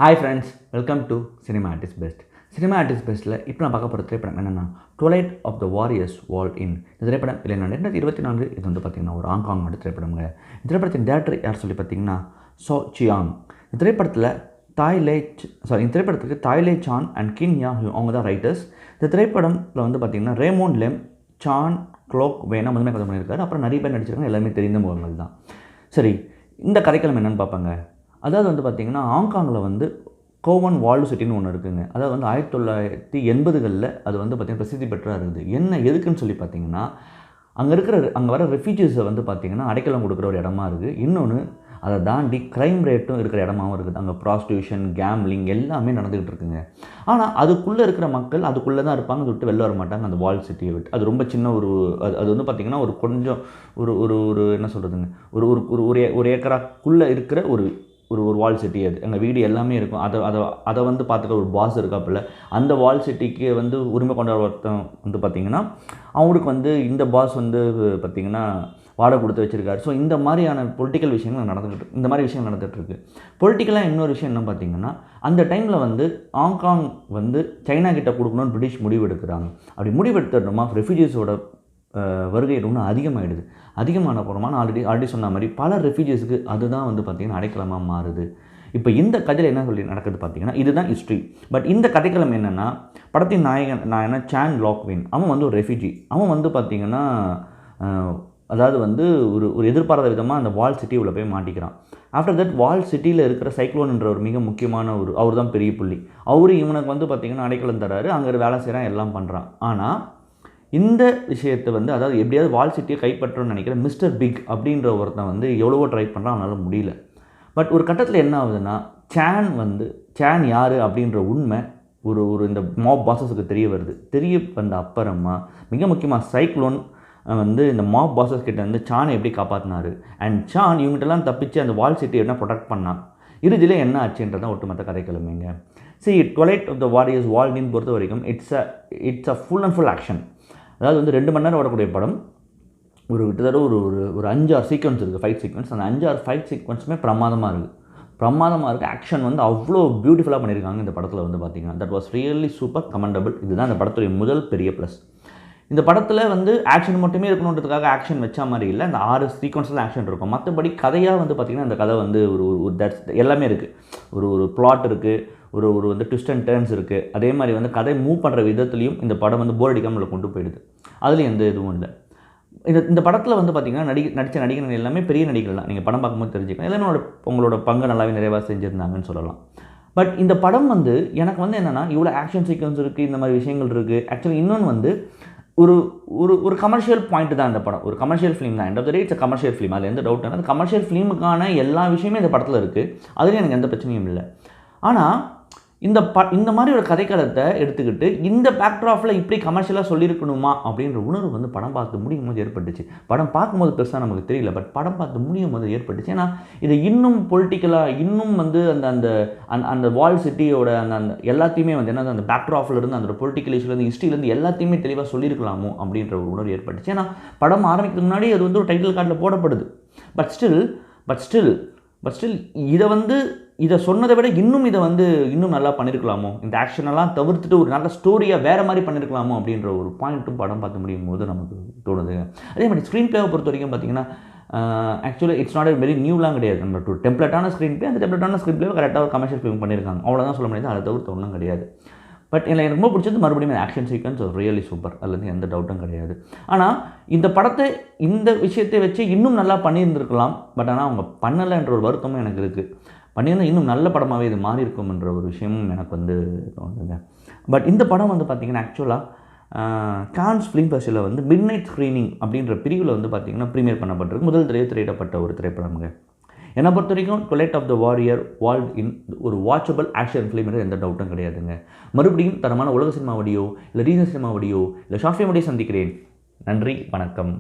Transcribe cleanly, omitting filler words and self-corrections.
Hi friends, welcome to Cinema Artist Best. Cinema Artist Bestல இப்போ நான் பார்க்க போகிற திரைப்படம் என்னென்னா Twilight of the Warriors Walled In. இந்த திரைப்படம் இல்லை 2024 இது வந்து பார்த்திங்கன்னா ஒரு ஹாங்காங் நாட்டு திரைப்படங்க. இந்த திரைப்படத்தின் டேரக்டர் யார் சொல்லி பார்த்தீங்கன்னா சோ சியாங். இந்த திரைப்படத்தில் இந்த திரைப்படத்துக்கு தாய்லே சான் அண்ட் கின் யா அவங்க தான் ரைட்டர்ஸ். இந்த திரைப்படத்தில் வந்து பார்த்திங்கன்னா ரேமோன் லெம், சான் க்ளோக் வேணா முதன்மை கதை பண்ணியிருக்காரு. அப்புறம் நிறைய பேர் நடிச்சிருக்காங்க, எல்லாமே தெரிந்த முகங்கள் தான். சரி, இந்த கதைக்களம் என்னென்னு பார்ப்பாங்க. அதாவது வந்து பார்த்திங்கன்னா ஹாங்காங்கில் வந்து கோவன் வால்டு சிட்டின்னு ஒன்று இருக்குதுங்க. அதாவது வந்து 1980களில் அது வந்து பார்த்திங்கன்னா பிரசித்தி பெற்றாக இருக்குது. என்ன எதுக்குன்னு சொல்லி பார்த்திங்கன்னா அங்கே வர ரெஃப்யூஜிஸை வந்து பார்த்திங்கன்னா அடைக்கலம் கொடுக்குற ஒரு இடமா இருக்குது. இன்னொன்று அதை தாண்டி க்ரைம் ரேட்டும் இருக்கிற இடமாவும் இருக்குது. அங்கே ப்ராஸ்டியூஷன், கேம்லிங் எல்லாமே நடந்துக்கிட்டு இருக்குங்க. ஆனால் அதுக்குள்ளே இருக்கிற மக்கள் அதுக்குள்ளே தான் இருப்பாங்க, அதை விட்டு வெளில வர மாட்டாங்க அந்த வால் சிட்டியை விட்டு. அது ரொம்ப சின்ன அது வந்து பார்த்திங்கன்னா ஒரு கொஞ்சம் ஒரு என்ன சொல்கிறதுங்க, ஒரு ஏக்கராக்குள்ளே இருக்கிற ஒரு வால் சிட்டி. அது எங்கள் வீடு எல்லாமே இருக்கும். அதை வந்து பார்த்துக்க ஒரு பாஸ் இருக்காப்புல. அந்த வால் சிட்டிக்கு வந்து உரிமை கொண்ட ஒருத்தன் வந்து பார்த்திங்கன்னா அவங்களுக்கு வந்து இந்த பாஸ் வந்து பார்த்திங்கன்னா வாடகை கொடுத்து வச்சுருக்காரு. ஸோ இந்த மாதிரியான பொலிட்டிக்கல் விஷயங்கள் நடந்துகிட்ருக்கு. பொலிட்டிக்கலாக இன்னொரு விஷயம் என்ன பார்த்திங்கன்னா அந்த டைமில் வந்து ஹாங்காங் வந்து சைனா கிட்ட கொடுக்கணும்னு பிரிட்டிஷ் முடிவு எடுக்கிறாங்க. அப்படி முடிவு எடுத்துட்டோமா ரெஃப்யூஜிஸோட வருகை இன்னும் அதிகமான அப்புறமா நான் ஆல்ரெடி சொன்ன மாதிரி பல ரெஃப்யூஜிஸுக்கு அதுதான் வந்து பார்த்திங்கன்னா அடைக்கலமாக மாறுது. இப்போ இந்த கதையில் என்ன சொல்லி நடக்குது பார்த்திங்கன்னா இதுதான் ஹிஸ்ட்ரி. பட் இந்த கதைக்களம் என்னென்னா படத்தின் நாயகன் சான் லாக்வின் அவன் வந்து ஒரு ரெஃப்யூஜி. அவன் வந்து பார்த்திங்கன்னா அதாவது வந்து ஒரு எதிர்பாராத விதமாக அந்த வால் சிட்டி உள்ள போய் மாட்டிக்கிறான். ஆஃப்டர் தட் வால் சிட்டியில் இருக்கிற சைக்ளோன்ன்ற ஒரு மிக முக்கியமான அவர் தான் பெரிய புள்ளி. இவனுக்கு வந்து பார்த்திங்கன்னா அடைக்கலம் தராரு, அங்கே வேலை செய்கிறான், எல்லாம் பண்ணுறான். ஆனால் இந்த விஷயத்தை வந்து அதாவது எப்படியாவது வால் சிட்டியை கைப்பற்றணும்னு நினைக்கிற மிஸ்டர் பிக் அப்படின்ற ஒருத்தன் வந்து எவ்வளவோ ட்ரை பண்ணுறான், அவனால் முடியல. பட் ஒரு கட்டத்தில் என்ன ஆகுதுன்னா சான் யார் அப்படின்ற உண்மை இந்த மாப் பாசஸுக்கு தெரிய வந்த அப்புறமா மிக முக்கியமாக சைக்ளோன் வந்து இந்த மாப் பாசஸ் கிட்ட வந்து சானை எப்படி காப்பாற்றினார் அண்ட் சான் இவங்ககிட்டலாம் தப்பிச்சு அந்த வால் சிட்டியை என்ன ப்ரொடெக்ட் பண்ணான், இறுதியில் என்ன ஆச்சுன்றதான் ஒட்டுமொத்த கதைக்கிழமைங்க. Twilight of the Warriors Walled In பொறுத்த வரைக்கும் it's a full and full action. அதாவது வந்து 2 மணி நேரம் ஓடக்கூடிய படம். கிட்டத்தட்ட ஒரு 5-6 சீக்வன்ஸ் இருக்குது, ஃபைட் சீக்வன்ஸ். அந்த 5-6 ஃபைட் சீக்வன்ஸுமே பிரமாதமாக இருக்குது. ஆக்ஷன் வந்து அவ்வளோ பியூட்டிஃபுல்லாக பண்ணியிருக்காங்க இந்த படத்தில் வந்து பார்த்திங்கன்னா. That was really super commendable. இதுதான் இந்த படத்துடைய முதல் பெரிய ப்ளஸ். இந்த படத்தில் வந்து ஆக்ஷன் மட்டுமே இருக்கணுன்றதுக்காக ஆக்ஷன் வச்ச மாதிரி இல்லை. அந்த 6 சீக்வன்ஸில் ஆக்ஷன் இருக்கும். மற்றபடி கதையாக வந்து பார்த்திங்கன்னா இந்த கதை வந்து எல்லாமே இருக்குது. ஒரு பிளாட் இருக்குது, ஒரு வந்து ட்விஸ்ட் அண்ட் டர்ன்ஸ் இருக்குது. அதே மாதிரி வந்து கதை மூவ் பண்ணுற விதத்துலையும் இந்த படம் வந்து போர் அடிக்காமல் கொண்டு போயிடுது. அதுலேயும் எந்த இதுவும் இல்லை. இந்த படத்தில் வந்து பார்த்திங்கன்னா நடித்த நடிகர்கள் எல்லாமே பெரிய நடிகர்கள் தான். நீங்கள் படம் பார்க்கும்போது தெரிஞ்சுக்கலாம். எல்லாமே உங்களோட பங்கு நல்லாவே நிறைவாக செஞ்சுருந்தாங்கன்னு சொல்லலாம். பட் இந்த படம் வந்து எனக்கு வந்து என்னென்னா இவ்வளோ ஆக்ஷன் சீக்வன்ஸ் இருக்குது, இந்த மாதிரி விஷயங்கள் இருக்குது. ஆக்சுவலி இன்னொன்று வந்து ஒரு கமர்ஷியல் பாயிண்ட் தான் இந்த படம். ஒரு கமர்ஷியல் ஃபிலிம் தான். End of the day it's a commercial film. அதில் எந்த டவுட் இல்லை. அந்த கமர்ஷியல் ஃபிலிமுக்கான எல்லா விஷயமே இந்த படத்தில் இருக்குது. அதுலேயும் எனக்கு எந்த பிரச்சனையும் இல்லை. ஆனால் இந்த மாதிரி ஒரு கதைக்களத்தை எடுத்துக்கிட்டு இந்த பேக்ட்ராஃபில் இப்படி கமர்ஷியலாக சொல்லியிருக்கணுமா அப்படின்ற உணர்வு வந்து படம் பார்த்து முடியும் போது ஏற்பட்டுச்சு. படம் பார்க்கும்போது பெருசாக நமக்கு தெரியல, பட் படம் பார்த்து முடியும் போது ஏற்பட்டுச்சு. ஏன்னா இது இன்னும் பொலிட்டிக்கலாக இன்னும் வந்து அந்த வால் சிட்டியோட அந்த எல்லாத்தையுமே வந்து என்ன அந்த பேக்ட்ராஃபிலேருந்து அந்த பொலிட்டிக்கல் இஷ்யூலேருந்து ஹிஸ்ட்ரியிலேருந்து எல்லாத்தையுமே தெளிவாக சொல்லியிருக்கலாமோ அப்படின்ற ஒரு உணர்வு ஏற்பட்டுச்சு. ஏன்னா படம் ஆரம்பிக்கிறதுக்கு முன்னாடி அது வந்து ஒரு டைட்டில் கார்டில் போடப்படுது. பட் ஸ்டில் இதை சொன்னதை விட இன்னும் நல்லா பண்ணியிருக்கலாமோ, இந்த ஆக்ஷனெல்லாம் தவிர்த்துட்டு ஒரு நல்ல ஸ்டோரியாக வேறு மாதிரி பண்ணியிருக்கலாமோ அப்படின்ற ஒரு பாயிண்ட்டும் படம் பார்த்து முடியும் போது நமக்கு தோணுதுங்க. அதே மாதிரி ஸ்க்ரீன் பிளேவை பொறுத்த வரைக்கும் பார்த்திங்கன்னா ஆக்சுவலி இட்ஸ் நாட் வெரி நியூலாம் கிடையாது. நம்ம டெம்ப்ளேட்டான ஸ்க்ரீன் பிளே, அந்த டெம்ப்ளேட்டான ஸ்க்ரீன் பிளேவை கரெக்டாக ஒரு கமர்ஷியல் ஃபிலிம் பண்ணியிருக்காங்க, அவ்வளோதான் சொல்ல முடியாது. அதை தவிர்த்து ஒன்றும் கிடையாது. பட் எனக்கு ரொம்ப பிடிச்சது மறுபடியும் ஆக்ஷன் சீக்வன்ஸ் ரியலி சூப்பர். அதுலேருந்து எந்த டவுட்டும் கிடையாது. ஆனால் இந்த விஷயத்தை வச்சு இன்னும் நல்லா பண்ணியிருந்துருக்கலாம். பட் ஆனால் அவங்க பண்ணலைன்ற ஒரு வருத்தமும் எனக்கு இருக்குது. பண்ணியிருந்தால் இன்னும் நல்ல படமாகவே இது மாறி இருக்கும்ன்ற ஒரு விஷயமும் எனக்கு வந்து தோணுதுங்க. பட் இந்த படம் வந்து பார்த்திங்கன்னா ஆக்சுவலாக கான்ஸ் ஃபிலிம் ஃபெஸ்டிவலில் வந்து மிட் நைட் ஸ்க்ரீனிங் அப்படின்ற பிரிவில் வந்து பார்த்திங்கன்னா ப்ரீமியர் பண்ணப்பட்டிருக்கு. முதல் திரையிடப்பட்ட ஒரு திரைப்படம்ங்க. என்னை பொறுத்த வரைக்கும் Twilight of the Warrior Walled In ஒரு வாட்சபிள் ஆக்ஷன் ஃபிலிம் எந்த டவுட்டும் கிடையாதுங்க. மறுபடியும் தரமான உலக சினிமாவடியோ இல்லை ரீஜனல் சினிமாவடியோ இல்லை ஷார்ட் ஃபிலிம் சந்திக்கிறேன். நன்றி, வணக்கம்.